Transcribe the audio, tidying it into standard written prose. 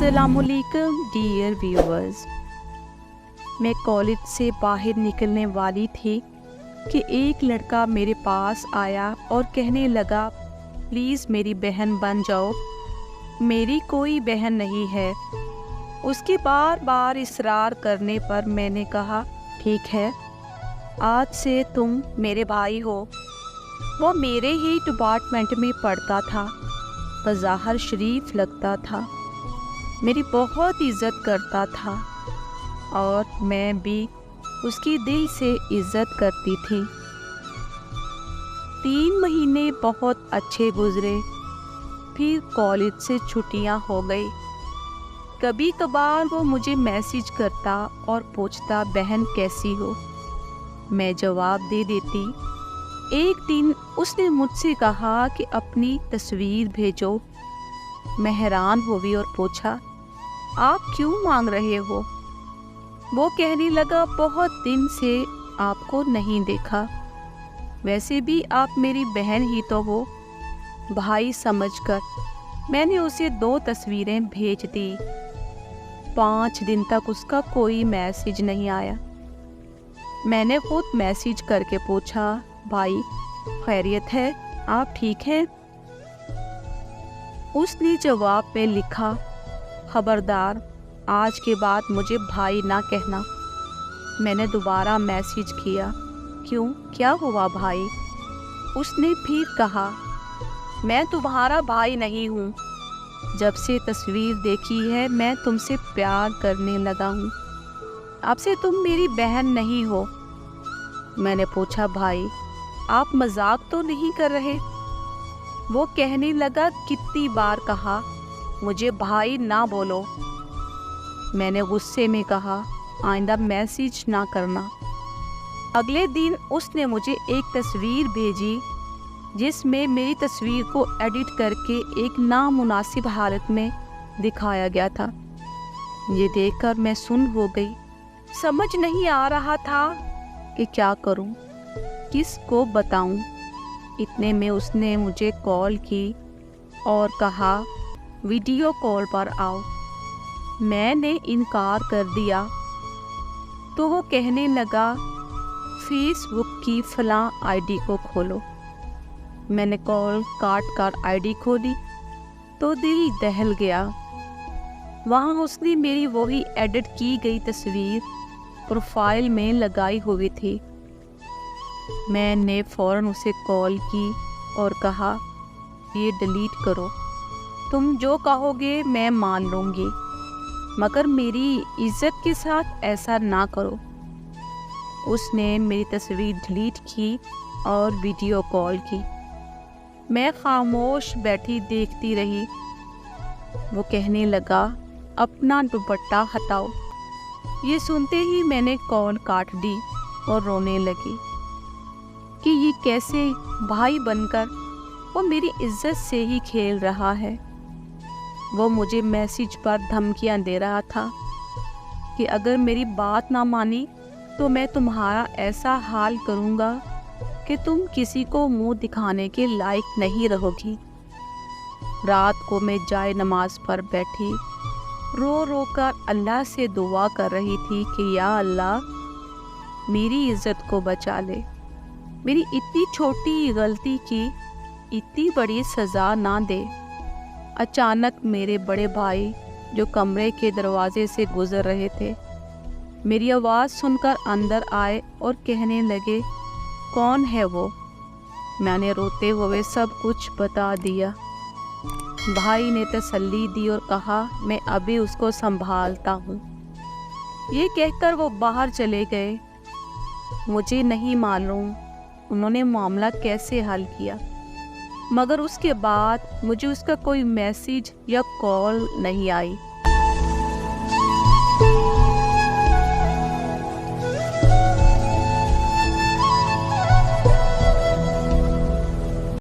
अस्सलामुअलैकुम dear viewers. मैं college से बाहर निकलने वाली थी कि एक लड़का मेरे पास आया और कहने लगा, प्लीज़ मेरी बहन बन जाओ। मेरी कोई बहन नहीं है। उसके बार बार इसरार करने पर मैंने कहा, ठीक है, आज से तुम मेरे भाई हो। वो मेरे ही डिपार्टमेंट में पढ़ता था, बज़ाहिर शरीफ लगता था, मेरी बहुत इज़्ज़त करता था और मैं भी उसकी दिल से इज़्ज़त करती थी। 3 महीने बहुत अच्छे गुज़रे, फिर कॉलेज से छुट्टियां हो गई। कभी कभार वो मुझे मैसेज करता और पूछता, बहन कैसी हो। मैं जवाब दे देती। एक दिन उसने मुझसे कहा कि अपनी तस्वीर भेजो। मैं हैरान हुई और पूछा, आप क्यों मांग रहे हो। वो कहने लगा, बहुत दिन से आपको नहीं देखा, वैसे भी आप मेरी बहन ही तो हो। भाई समझकर मैंने उसे 2 तस्वीरें भेज दी। 5 दिन तक उसका कोई मैसेज नहीं आया। मैंने खुद मैसेज करके पूछा, भाई खैरियत है, आप ठीक हैं। उसने जवाब में लिखा, खबरदार, आज के बाद मुझे भाई ना कहना। मैंने दोबारा मैसेज किया, क्यों, क्या हुआ भाई। उसने फिर कहा, मैं तुम्हारा भाई नहीं हूँ। जब से तस्वीर देखी है मैं तुमसे प्यार करने लगा हूँ। अब से तुम मेरी बहन नहीं हो। मैंने पूछा, भाई आप मजाक तो नहीं कर रहे। वो कहने लगा, कितनी बार कहा मुझे भाई ना बोलो। मैंने गुस्से में कहा, आइंदा मैसेज ना करना। अगले दिन उसने मुझे एक तस्वीर भेजी जिसमें मेरी तस्वीर को एडिट करके एक नामुनासिब हालत में दिखाया गया था। ये देखकर मैं सुन्न हो गई। समझ नहीं आ रहा था कि क्या करूं, किसको बताऊं। इतने में उसने मुझे कॉल की और कहा, वीडियो कॉल पर आओ। मैंने इनकार कर दिया तो वो कहने लगा, फेसबुक की फलां आईडी को खोलो। मैंने कॉल काट कर आईडी खोली तो दिल दहल गया। वहाँ उसने मेरी वही एडिट की गई तस्वीर प्रोफाइल में लगाई हुई थी। मैंने फ़ौरन उसे कॉल की और कहा, ये डिलीट करो, तुम जो कहोगे मैं मान लूँगी, मगर मेरी इज़्ज़त के साथ ऐसा ना करो। उसने मेरी तस्वीर डिलीट की और वीडियो कॉल की। मैं खामोश बैठी देखती रही। वो कहने लगा, अपना दुपट्टा हटाओ। ये सुनते ही मैंने कॉल काट दी और रोने लगी कि ये कैसे भाई बनकर वो मेरी इज्जत से ही खेल रहा है। वो मुझे मैसेज पर धमकियां दे रहा था कि अगर मेरी बात ना मानी तो मैं तुम्हारा ऐसा हाल करूँगा कि तुम किसी को मुंह दिखाने के लायक नहीं रहोगी। रात को मैं जाए नमाज पर बैठी रो रो कर अल्लाह से दुआ कर रही थी कि या अल्लाह, मेरी इज़्ज़त को बचा ले। मेरी इतनी छोटी गलती की इतनी बड़ी सज़ा ना दे। अचानक मेरे बड़े भाई जो कमरे के दरवाजे से गुज़र रहे थे, मेरी आवाज़ सुनकर अंदर आए और कहने लगे, कौन है वो। मैंने रोते हुए सब कुछ बता दिया। भाई ने तसल्ली दी और कहा, मैं अभी उसको संभालता हूँ। ये कहकर वो बाहर चले गए। मुझे नहीं मालूम उन्होंने मामला कैसे हल किया, मगर उसके बाद मुझे उसका कोई मैसेज या कॉल नहीं आई।